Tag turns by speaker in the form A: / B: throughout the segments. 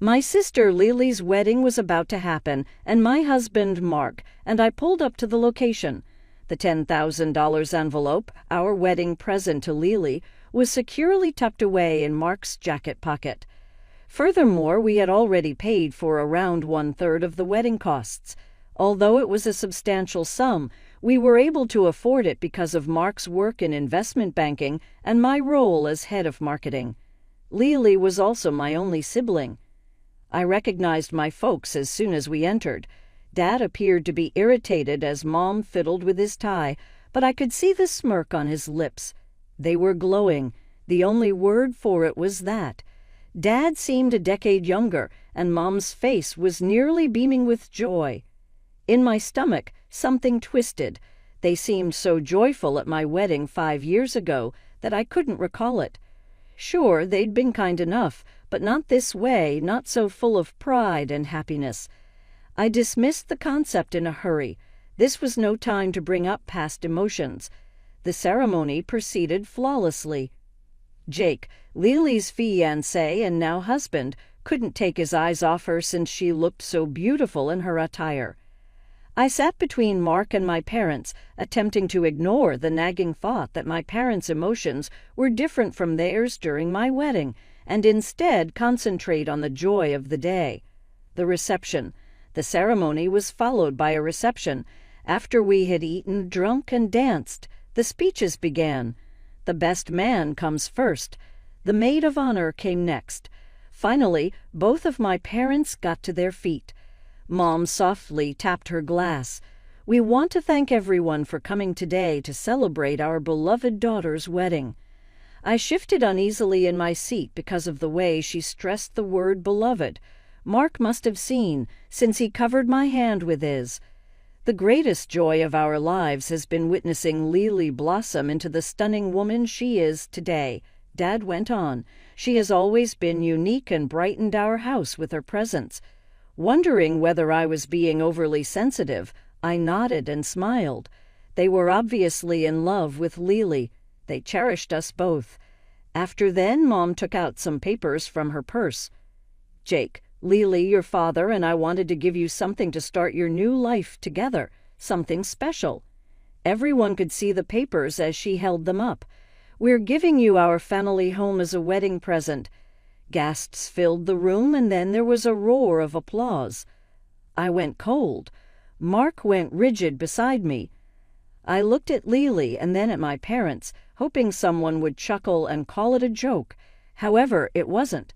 A: My sister Lily's wedding was about to happen, and my husband Mark and I pulled up to the location. The $10,000 envelope, our wedding present to Lily, was securely tucked away in Mark's jacket pocket. Furthermore, we had already paid for around 1/3 of the wedding costs. Although it was a substantial sum, we were able to afford it because of Mark's work in investment banking and my role as head of marketing. Lily was also my only sibling. I recognized my folks as soon as we entered. Dad appeared to be irritated as Mom fiddled with his tie, but I could see the smirk on his lips. They were glowing. The only word for it was that. Dad seemed a decade younger, and Mom's face was nearly beaming with joy. In my stomach, something twisted. They seemed so joyful at my wedding 5 years ago that I couldn't recall it. Sure, they'd been kind enough, but not this way, not so full of pride and happiness. I dismissed the concept in a hurry. This was no time to bring up past emotions. The ceremony proceeded flawlessly. Jake, Lily's fiancé and now husband, couldn't take his eyes off her since she looked so beautiful in her attire. I sat between Mark and my parents, attempting to ignore the nagging thought that my parents' emotions were different from theirs during my wedding, and instead concentrate on the joy of the day. The reception. The ceremony was followed by a reception. After we had eaten, drunk, and danced, the speeches began. The best man comes first. The maid of honor came next. Finally, both of my parents got to their feet. Mom softly tapped her glass. We want to thank everyone for coming today to celebrate our beloved daughter's wedding. I shifted uneasily in my seat because of the way she stressed the word beloved. Mark must have seen, since he covered my hand with his. The greatest joy of our lives has been witnessing Lily blossom into the stunning woman she is today. Dad went on. She has always been unique and brightened our house with her presence. Wondering whether I was being overly sensitive, I nodded and smiled. They were obviously in love with Lily. They cherished us both. After then, Mom took out some papers from her purse. Jake, Lily, your father, and I wanted to give you something to start your new life together, something special. Everyone could see the papers as she held them up. We're giving you our family home as a wedding present. Gasps filled the room, and then there was a roar of applause. I went cold. Mark went rigid beside me. I looked at Lily and then at my parents, hoping someone would chuckle and call it a joke. However, it wasn't.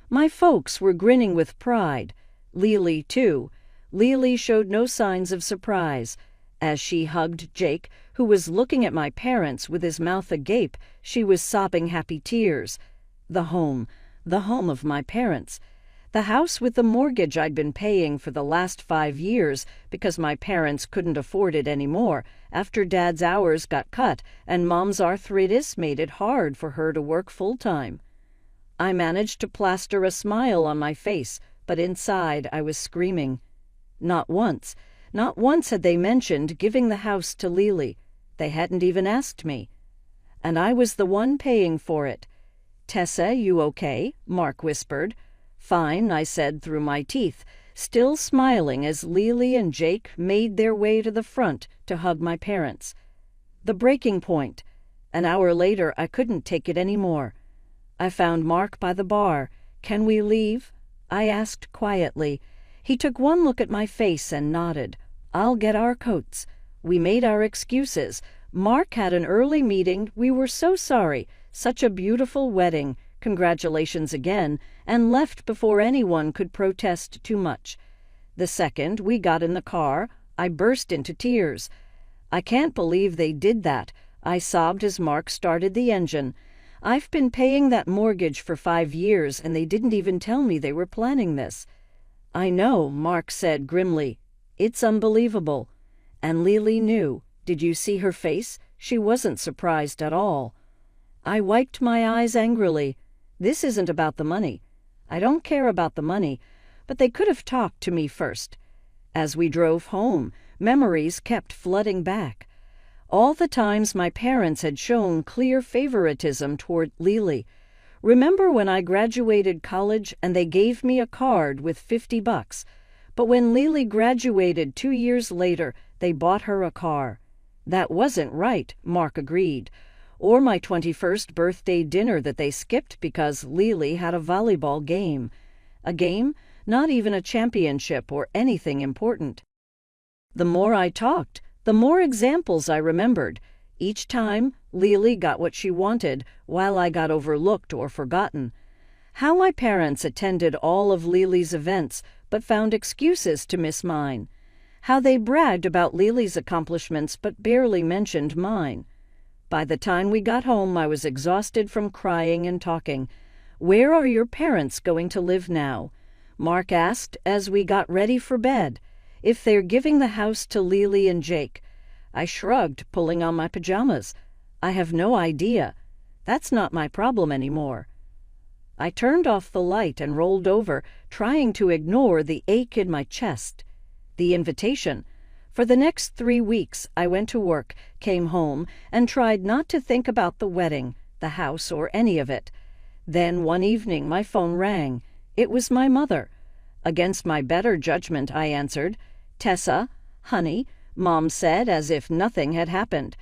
A: My folks were grinning with pride. Lily, too. Lily showed no signs of surprise. As she hugged Jake, who was looking at my parents with his mouth agape, she was sobbing happy tears. The home of my parents. The house with the mortgage I'd been paying for the last 5 years because my parents couldn't afford it anymore after Dad's hours got cut and Mom's arthritis made it hard for her to work full-time. I managed to plaster a smile on my face, but inside I was screaming. Not once had they mentioned giving the house to Lily. They hadn't even asked me. And I was the one paying for it. "Tessa, you okay?" Mark whispered. "Fine," I said through my teeth, still smiling as Lily and Jake made their way to the front to hug my parents. The breaking point. An hour later, I couldn't take it anymore. I found Mark by the bar. "Can we leave?" I asked quietly. He took one look at my face and nodded. "I'll get our coats." We made our excuses. Mark had an early meeting. We were so sorry. Such a beautiful wedding. Congratulations again, and left before anyone could protest too much. The second we got in the car, I burst into tears. "I can't believe they did that," I sobbed as Mark started the engine. "I've been paying that mortgage for 5 years, and they didn't even tell me they were planning this." "I know," Mark said grimly. "It's unbelievable." And Lily knew. Did you see her face? She wasn't surprised at all. I wiped my eyes angrily. This isn't about the money. I don't care about the money, but they could have talked to me first. As we drove home, memories kept flooding back. All the times my parents had shown clear favoritism toward Lily. Remember when I graduated college and they gave me a card with $50? But when Lily graduated 2 years later, they bought her a car. That wasn't right, Mark agreed. Or my 21st birthday dinner that they skipped because Lily had a volleyball game. A game? Not even a championship or anything important. The more I talked, the more examples I remembered. Each time, Lily got what she wanted, while I got overlooked or forgotten. How my parents attended all of Lily's events, but found excuses to miss mine. How they bragged about Lily's accomplishments, but barely mentioned mine. By the time we got home, I was exhausted from crying and talking. "Where are your parents going to live now?" Mark asked as we got ready for bed. "If they're giving the house to Lily and Jake." I shrugged, pulling on my pajamas. "I have no idea. That's not my problem anymore." I turned off the light and rolled over, trying to ignore the ache in my chest. The invitation. For the next 3 weeks, I went to work, came home, and tried not to think about the wedding, the house, or any of it. Then one evening my phone rang. It was my mother. Against my better judgment, I answered. "Tessa, honey," Mom said as if nothing had happened.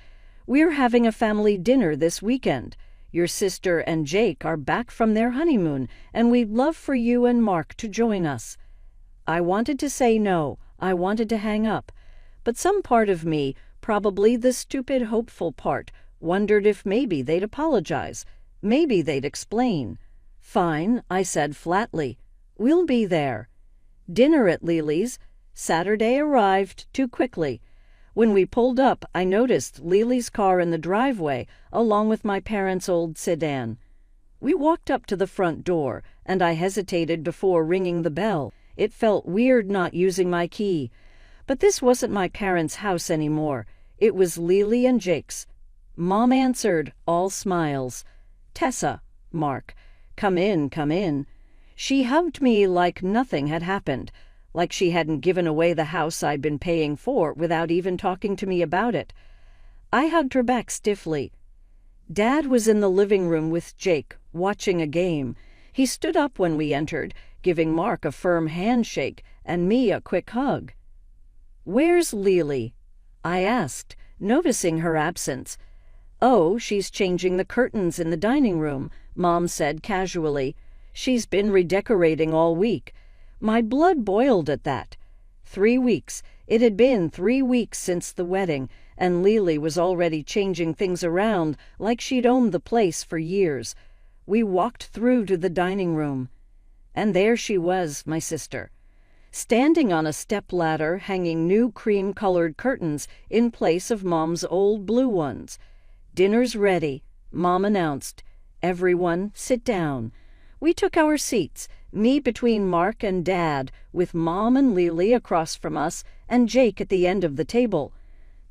A: "We're having a family dinner this weekend. Your sister and Jake are back from their honeymoon, and we'd love for you and Mark to join us." I wanted to say no. I wanted to hang up. But some part of me, probably the stupid hopeful part, wondered if maybe they'd apologize. Maybe they'd explain. "Fine," I said flatly. "We'll be there." Dinner at Lily's. Saturday arrived too quickly. When we pulled up, I noticed Lily's car in the driveway, along with my parents' old sedan. We walked up to the front door, and I hesitated before ringing the bell. It felt weird not using my key. But this wasn't my parents' house anymore. It was Lily and Jake's. Mom answered, all smiles. "Tessa," Mark. Come in, come in." She hugged me like nothing had happened, like she hadn't given away the house I'd been paying for without even talking to me about it. I hugged her back stiffly. Dad was in the living room with Jake, watching a game. He stood up when we entered, giving Mark a firm handshake and me a quick hug. "Where's Lily?" I asked, noticing her absence. "Oh, she's changing the curtains in the dining room," Mom said casually. "She's been redecorating all week." My blood boiled at that. 3 weeks. It had been 3 weeks since the wedding, and Lily was already changing things around like she'd owned the place for years. We walked through to the dining room. And there she was, my sister, standing on a stepladder hanging new cream-colored curtains in place of Mom's old blue ones. "Dinner's ready," Mom announced. "Everyone, sit down." We took our seats, me between Mark and Dad, with Mom and Lily across from us, and Jake at the end of the table.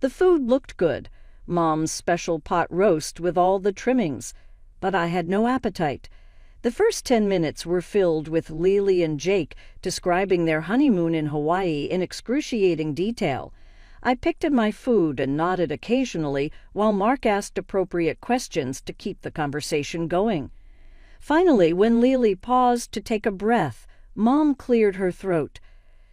A: The food looked good, Mom's special pot roast with all the trimmings, but I had no appetite. The first 10 minutes were filled with Lily and Jake describing their honeymoon in Hawaii in excruciating detail. I picked at my food and nodded occasionally while Mark asked appropriate questions to keep the conversation going. Finally, when Lily paused to take a breath, Mom cleared her throat.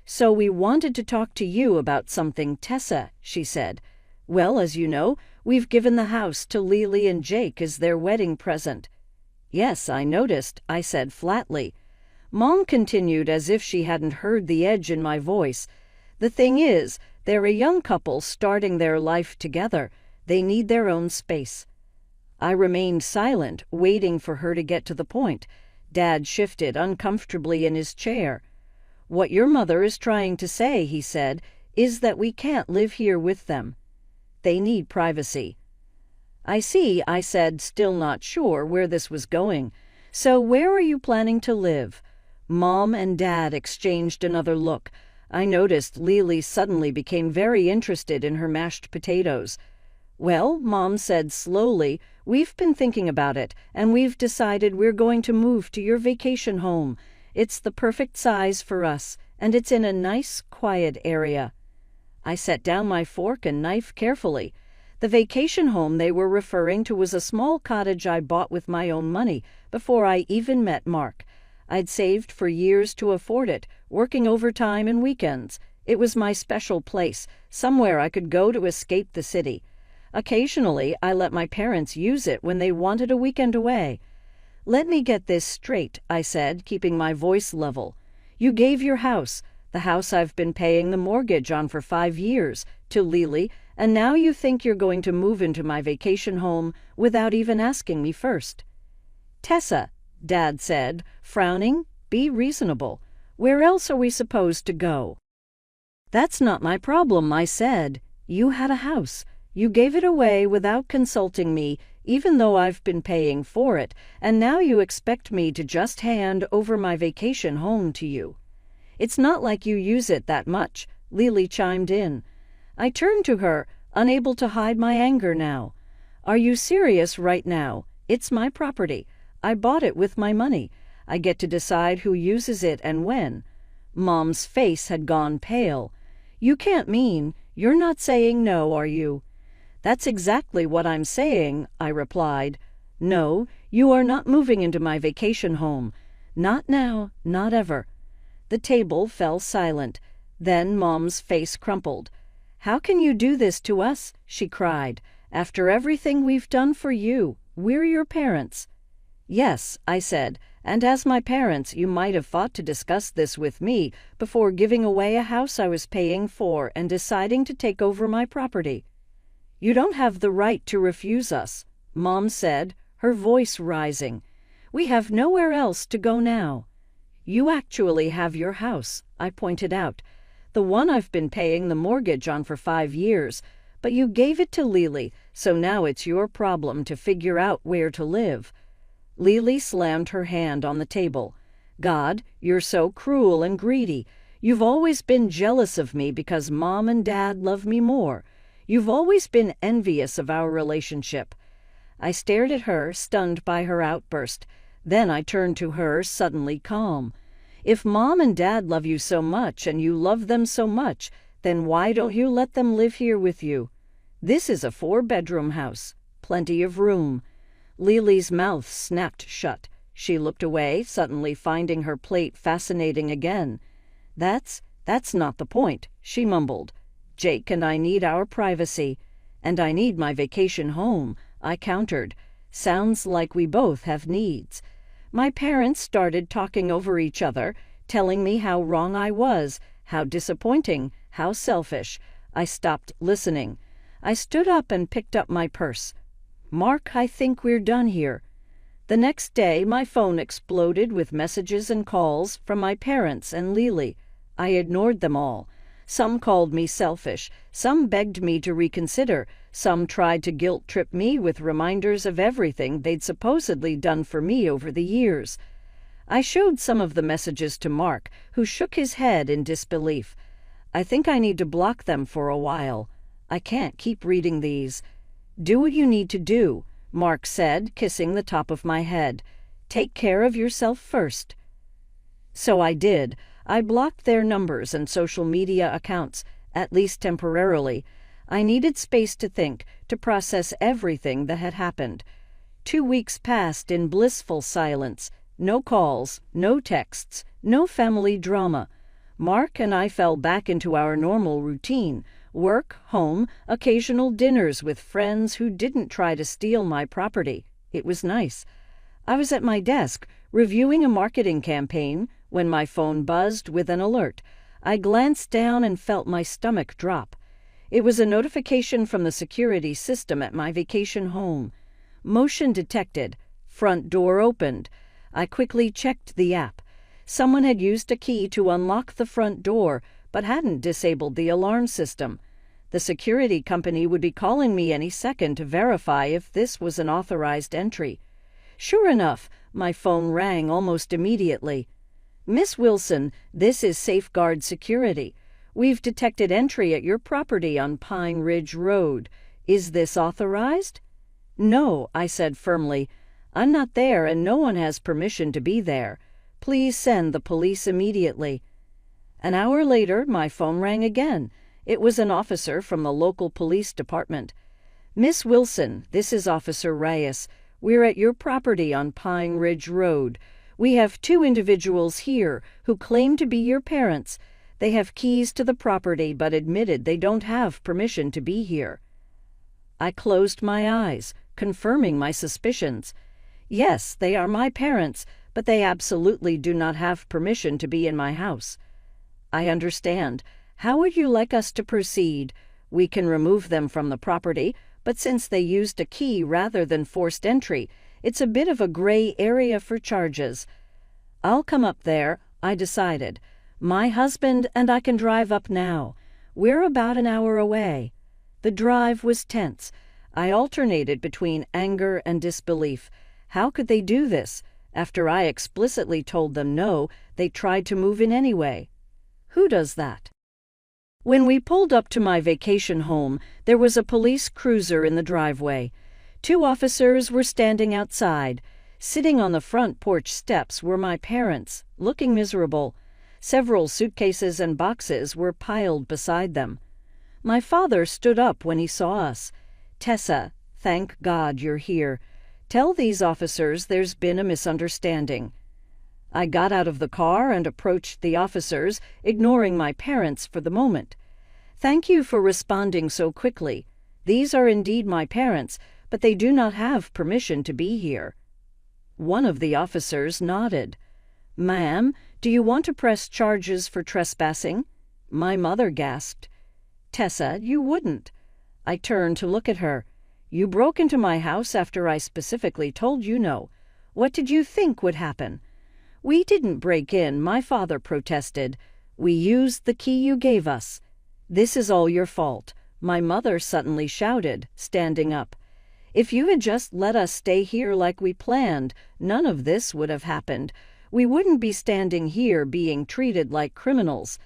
A: "So we wanted to talk to you about something, Tessa," she said. "Well, as you know, we've given the house to Lily and Jake as their wedding present." "Yes, I noticed," I said flatly. Mom continued as if she hadn't heard the edge in my voice. "The thing is, they're a young couple starting their life together. They need their own space." I remained silent, waiting for her to get to the point. Dad shifted uncomfortably in his chair. "What your mother is trying to say," he said, "is that we can't live here with them. They need privacy." "I see," I said, still not sure where this was going. "So where are you planning to live?" Mom and Dad exchanged another look. I noticed Lily suddenly became very interested in her mashed potatoes. "Well," Mom said slowly, "we've been thinking about it, and we've decided we're going to move to your vacation home. It's the perfect size for us, and it's in a nice, quiet area." I set down my fork and knife carefully. The vacation home they were referring to was a small cottage I bought with my own money before I even met Mark. I'd saved for years to afford it, working overtime and weekends. It was my special place, somewhere I could go to escape the city. Occasionally, I let my parents use it when they wanted a weekend away. "Let me get this straight," I said, keeping my voice level. "You gave your house, the house I've been paying the mortgage on for 5 years, to Lily, and now you think you're going to move into my vacation home without even asking me first." "Tessa," Dad said, frowning, "be reasonable. Where else are we supposed to go?" "That's not my problem," I said. "You had a house. You gave it away without consulting me, even though I've been paying for it, and now you expect me to just hand over my vacation home to you." "It's not like you use it that much," Lily chimed in. I turned to her, unable to hide my anger now. "Are you serious right now? It's my property. I bought it with my money. I get to decide who uses it and when." Mom's face had gone pale. "You can't mean you're not saying no, are you?" "That's exactly what I'm saying," I replied. "No, you are not moving into my vacation home. Not now, not ever." The table fell silent. Then Mom's face crumpled. "How can you do this to us?" she cried. "After everything we've done for you, we're your parents." "Yes," I said, "and as my parents, you might have thought to discuss this with me before giving away a house I was paying for and deciding to take over my property." "You don't have the right to refuse us," Mom said, her voice rising. "We have nowhere else to go now." "You actually have your house," I pointed out. "The one I've been paying the mortgage on for 5 years, but you gave it to Lily, so now it's your problem to figure out where to live." Lily slammed her hand on the table. "God, you're so cruel and greedy. You've always been jealous of me because Mom and Dad love me more. You've always been envious of our relationship." I stared at her, stunned by her outburst. Then I turned to her, suddenly calm. "If Mom and Dad love you so much and you love them so much, then why don't you let them live here with you? This is a 4-bedroom house. Plenty of room." Lily's mouth snapped shut. She looked away, suddenly finding her plate fascinating again. That's not the point," she mumbled. "Jake and I need our privacy." "And I need my vacation home," I countered. "Sounds like we both have needs." My parents started talking over each other, telling me how wrong I was, how disappointing, how selfish. I stopped listening. I stood up and picked up my purse. "Mark, I think we're done here." The next day, my phone exploded with messages and calls from my parents and Lily. I ignored them all. Some called me selfish, some begged me to reconsider, some tried to guilt-trip me with reminders of everything they'd supposedly done for me over the years. I showed some of the messages to Mark, who shook his head in disbelief. "I think I need to block them for a while. I can't keep reading these." "Do what you need to do," Mark said, kissing the top of my head. "Take care of yourself first." So I did. I blocked their numbers and social media accounts, at least temporarily. I needed space to think, to process everything that had happened. 2 weeks passed in blissful silence. No calls, no texts, no family drama. Mark and I fell back into our normal routine. Work, home, occasional dinners with friends who didn't try to steal my property. It was nice. I was at my desk, reviewing a marketing campaign, when my phone buzzed with an alert. I glanced down and felt my stomach drop. It was a notification from the security system at my vacation home. Motion detected. Front door opened. I quickly checked the app. Someone had used a key to unlock the front door, but hadn't disabled the alarm system. The security company would be calling me any second to verify if this was an authorized entry. Sure enough, my phone rang almost immediately. "Miss Wilson, this is Safeguard Security. We've detected entry at your property on Pine Ridge Road. Is this authorized?" "No," I said firmly. "I'm not there and no one has permission to be there. Please send the police immediately." An hour later, my phone rang again. It was an officer from the local police department. "Miss Wilson, this is Officer Reyes. We're at your property on Pine Ridge Road. We have two individuals here who claim to be your parents. They have keys to the property but admitted they don't have permission to be here." I closed my eyes, confirming my suspicions. Yes, they are my parents, but they absolutely do not have permission to be in my house. "I understand. How would you like us to proceed? We can remove them from the property, but since they used a key rather than forced entry, it's a bit of a gray area for charges." "I'll come up there," I decided. "My husband and I can drive up now. We're about an hour away." The drive was tense. I alternated between anger and disbelief. How could they do this? After I explicitly told them no, they tried to move in anyway. Who does that? When we pulled up to my vacation home, there was a police cruiser in the driveway. Two officers were standing outside. Sitting on the front porch steps were my parents, looking miserable. Several suitcases and boxes were piled beside them. My father stood up when he saw us. "Tessa, thank God you're here. Tell these officers there's been a misunderstanding." I got out of the car and approached the officers, ignoring my parents for the moment. "Thank you for responding so quickly. These are indeed my parents, but they do not have permission to be here." One of the officers nodded. "Ma'am, do you want to press charges for trespassing?" My mother gasped. "Tessa, you wouldn't." I turned to look at her. "You broke into my house after I specifically told you no. What did you think would happen?" "We didn't break in," my father protested. "We used the key you gave us." "This is all your fault," my mother suddenly shouted, standing up. "If you had just let us stay here like we planned, none of this would have happened. We wouldn't be standing here being treated like criminals."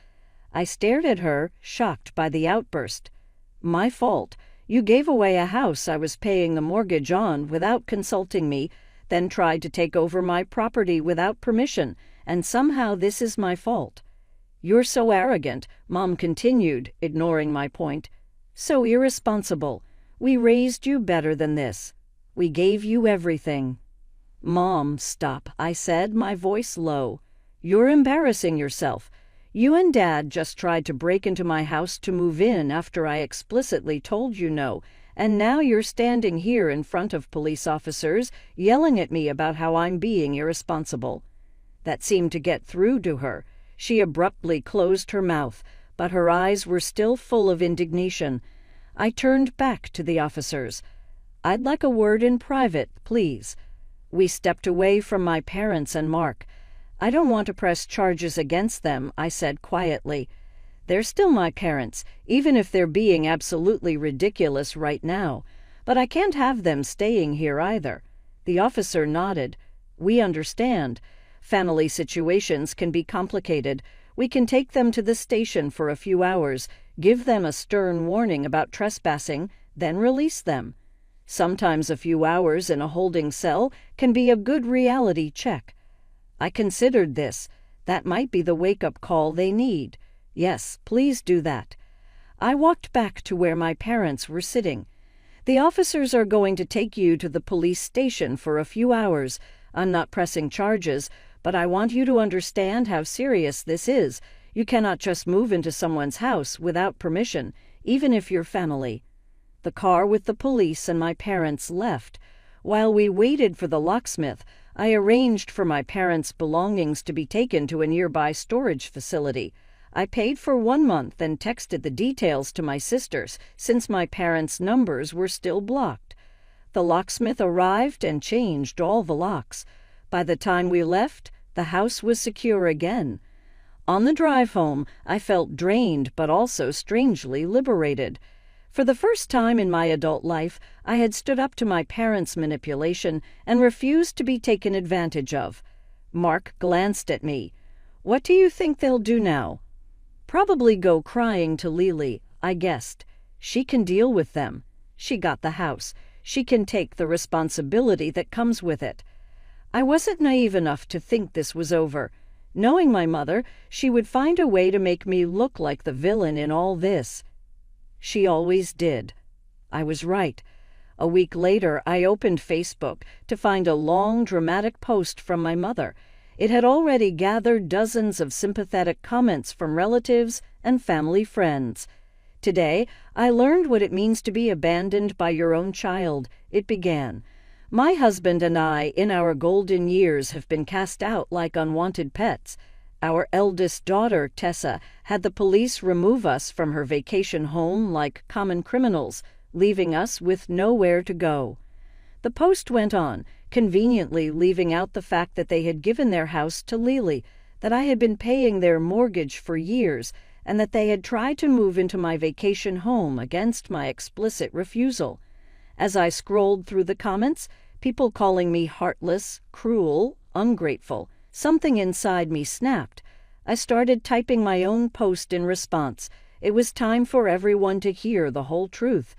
A: I stared at her, shocked by the outburst. "My fault. You gave away a house I was paying the mortgage on without consulting me, then tried to take over my property without permission, and somehow this is my fault." "You're so arrogant," Mom continued, ignoring my point. "So irresponsible. We raised you better than this. We gave you everything." "Mom, stop," I said, my voice low. "You're embarrassing yourself. You and Dad just tried to break into my house to move in after I explicitly told you no, and now you're standing here in front of police officers yelling at me about how I'm being irresponsible." That seemed to get through to her. She abruptly closed her mouth, but her eyes were still full of indignation. I turned back to the officers. "I'd like a word in private, please." We stepped away from my parents and Mark. "I don't want to press charges against them," I said quietly. "They're still my parents, even if they're being absolutely ridiculous right now. But I can't have them staying here either." The officer nodded. "We understand. Family situations can be complicated. We can take them to the station for a few hours, give them a stern warning about trespassing, then release them. Sometimes a few hours in a holding cell can be a good reality check." I considered this. That might be the wake-up call they need. "Yes, please do that." I walked back to where my parents were sitting. "The officers are going to take you to the police station for a few hours. I'm not pressing charges, but I want you to understand how serious this is. You cannot just move into someone's house without permission, even if you're family." The car with the police and my parents left. While we waited for the locksmith, I arranged for my parents' belongings to be taken to a nearby storage facility. I paid for 1 month and texted the details to my sisters, since my parents' numbers were still blocked. The locksmith arrived and changed all the locks. By the time we left, the house was secure again. On the drive home, I felt drained but also strangely liberated. For the first time in my adult life, I had stood up to my parents' manipulation and refused to be taken advantage of. Mark glanced at me. "What do you think they'll do now?" "Probably go crying to Lily," I guessed. "She can deal with them. She got the house. She can take the responsibility that comes with it." I wasn't naive enough to think this was over. Knowing my mother, she would find a way to make me look like the villain in all this. She always did. I was right. A week later, I opened Facebook to find a long, dramatic post from my mother. It had already gathered dozens of sympathetic comments from relatives and family friends. Today, I learned what it means to be abandoned by your own child. It began. My husband and I, in our golden years, have been cast out like unwanted pets. Our eldest daughter, Tessa, had the police remove us from her vacation home like common criminals, leaving us with nowhere to go. The post went on, conveniently leaving out the fact that they had given their house to Lily, that I had been paying their mortgage for years, and that they had tried to move into my vacation home against my explicit refusal. As I scrolled through the comments, people calling me heartless, cruel, ungrateful, something inside me snapped. I started typing my own post in response. It was time for everyone to hear the whole truth.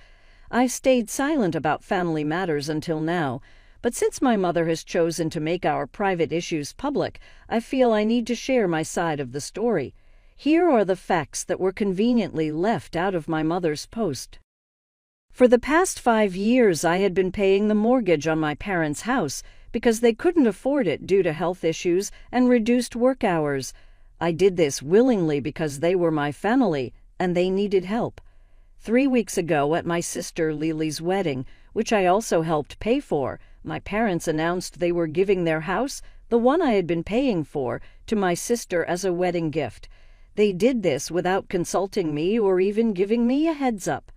A: I stayed silent about family matters until now, but since my mother has chosen to make our private issues public, I feel I need to share my side of the story. Here are the facts that were conveniently left out of my mother's post. For the past 5 years, I had been paying the mortgage on my parents' house because they couldn't afford it due to health issues and reduced work hours. I did this willingly because they were my family and they needed help. 3 weeks ago, at my sister Lily's wedding, which I also helped pay for, my parents announced they were giving their house, the one I had been paying for, to my sister as a wedding gift. They did this without consulting me or even giving me a heads up.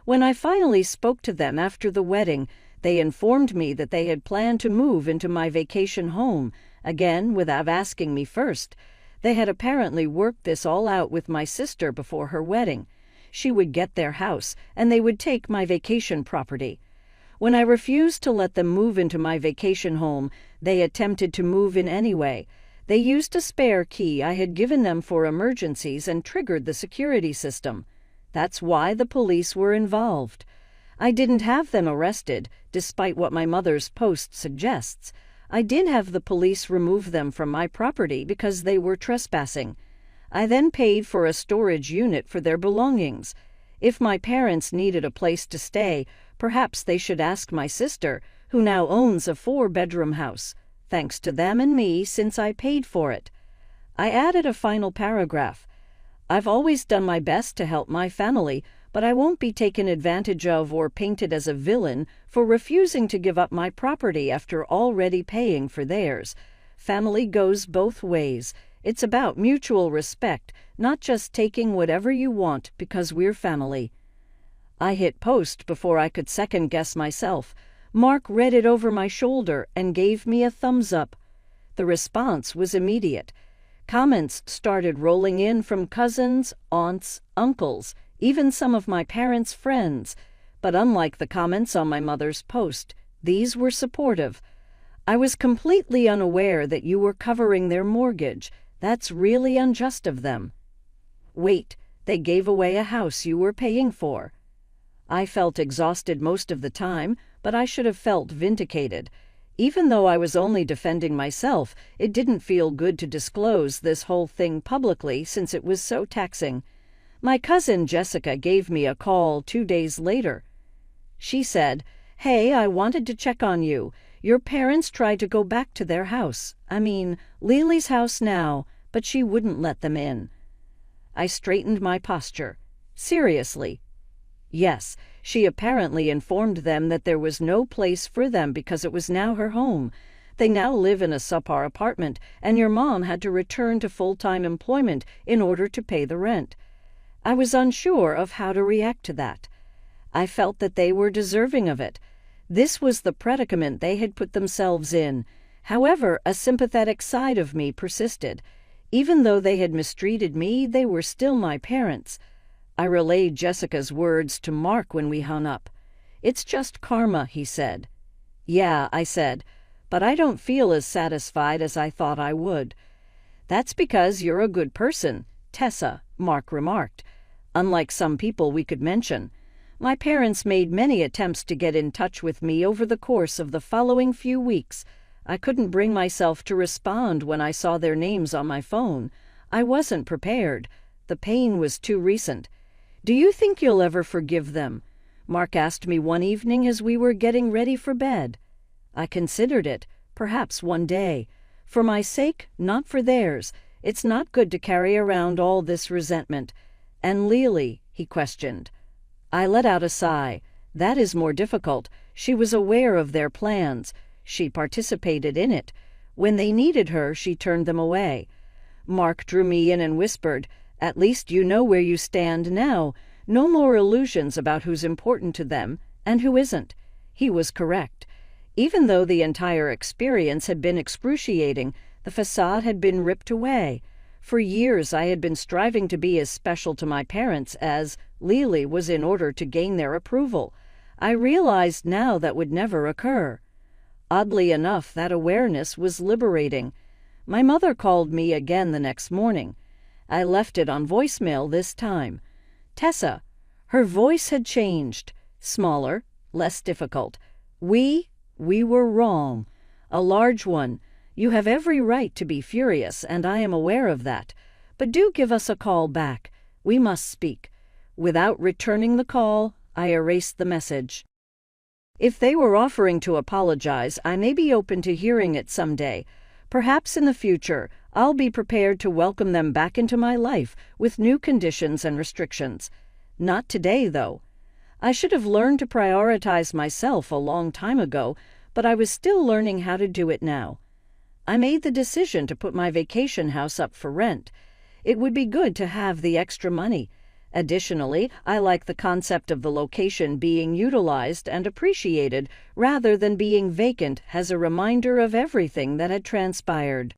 A: When I finally spoke to them after the wedding, they informed me that they had planned to move into my vacation home, again without asking me first. They had apparently worked this all out with my sister before her wedding. She would get their house, and they would take my vacation property. When I refused to let them move into my vacation home, they attempted to move in anyway. They used a spare key I had given them for emergencies and triggered the security system. That's why the police were involved. I didn't have them arrested, despite what my mother's post suggests. I did have the police remove them from my property because they were trespassing. I then paid for a storage unit for their belongings. If my parents needed a place to stay, perhaps they should ask my sister, who now owns a 4-bedroom house. Thanks to them and me, since I paid for it. I added a final paragraph. I've always done my best to help my family, but I won't be taken advantage of or painted as a villain for refusing to give up my property after already paying for theirs. Family goes both ways. It's about mutual respect, not just taking whatever you want because we're family. I hit post before I could second-guess myself. Mark read it over my shoulder and gave me a thumbs up. The response was immediate. Comments started rolling in from cousins, aunts, uncles, even some of my parents' friends. But unlike the comments on my mother's post, these were supportive. I was completely unaware that you were covering their mortgage. That's really unjust of them. Wait, they gave away a house you were paying for. I felt exhausted most of the time, but I should have felt vindicated. Even though I was only defending myself, it didn't feel good to disclose this whole thing publicly since it was so taxing. My cousin Jessica gave me a call 2 days later. She said, "Hey, I wanted to check on you. Your parents tried to go back to their house. Lily's house now, but she wouldn't let them in." I straightened my posture. Seriously? Yes, she apparently informed them that there was no place for them because it was now her home. They now live in a subpar apartment, and your mom had to return to full-time employment in order to pay the rent. I was unsure of how to react to that. I felt that they were deserving of it. This was the predicament they had put themselves in. However, a sympathetic side of me persisted. Even though they had mistreated me, they were still my parents. I relayed Jessica's words to Mark when we hung up. "It's just karma," he said. "Yeah," I said, "but I don't feel as satisfied as I thought I would." "That's because you're a good person, Tessa," Mark remarked. "Unlike some people we could mention. My parents made many attempts to get in touch with me over the course of the following few weeks. I couldn't bring myself to respond when I saw their names on my phone. I wasn't prepared. The pain was too recent. Do you think you'll ever forgive them? Mark asked me one evening as we were getting ready for bed. I considered it, perhaps one day. For my sake, not for theirs. It's not good to carry around all this resentment. And Lily, he questioned. I let out a sigh. That is more difficult. She was aware of their plans. She participated in it. When they needed her, she turned them away. Mark drew me in and whispered, "At least you know where you stand now. No more illusions about who's important to them and who isn't." He was correct. Even though the entire experience had been excruciating, the facade had been ripped away. For years I had been striving to be as special to my parents as Lily was in order to gain their approval. I realized now that would never occur. Oddly enough, that awareness was liberating. My mother called me again the next morning. I left it on voicemail this time. Tessa. Her voice had changed. Smaller, less difficult. We were wrong. A large one. You have every right to be furious, and I am aware of that. But do give us a call back. We must speak. Without returning the call, I erased the message. If they were offering to apologize, I may be open to hearing it someday. Perhaps in the future, I'll be prepared to welcome them back into my life with new conditions and restrictions. Not today, though. I should have learned to prioritize myself a long time ago, but I was still learning how to do it now. I made the decision to put my vacation house up for rent. It would be good to have the extra money. Additionally, I like the concept of the location being utilized and appreciated rather than being vacant as a reminder of everything that had transpired.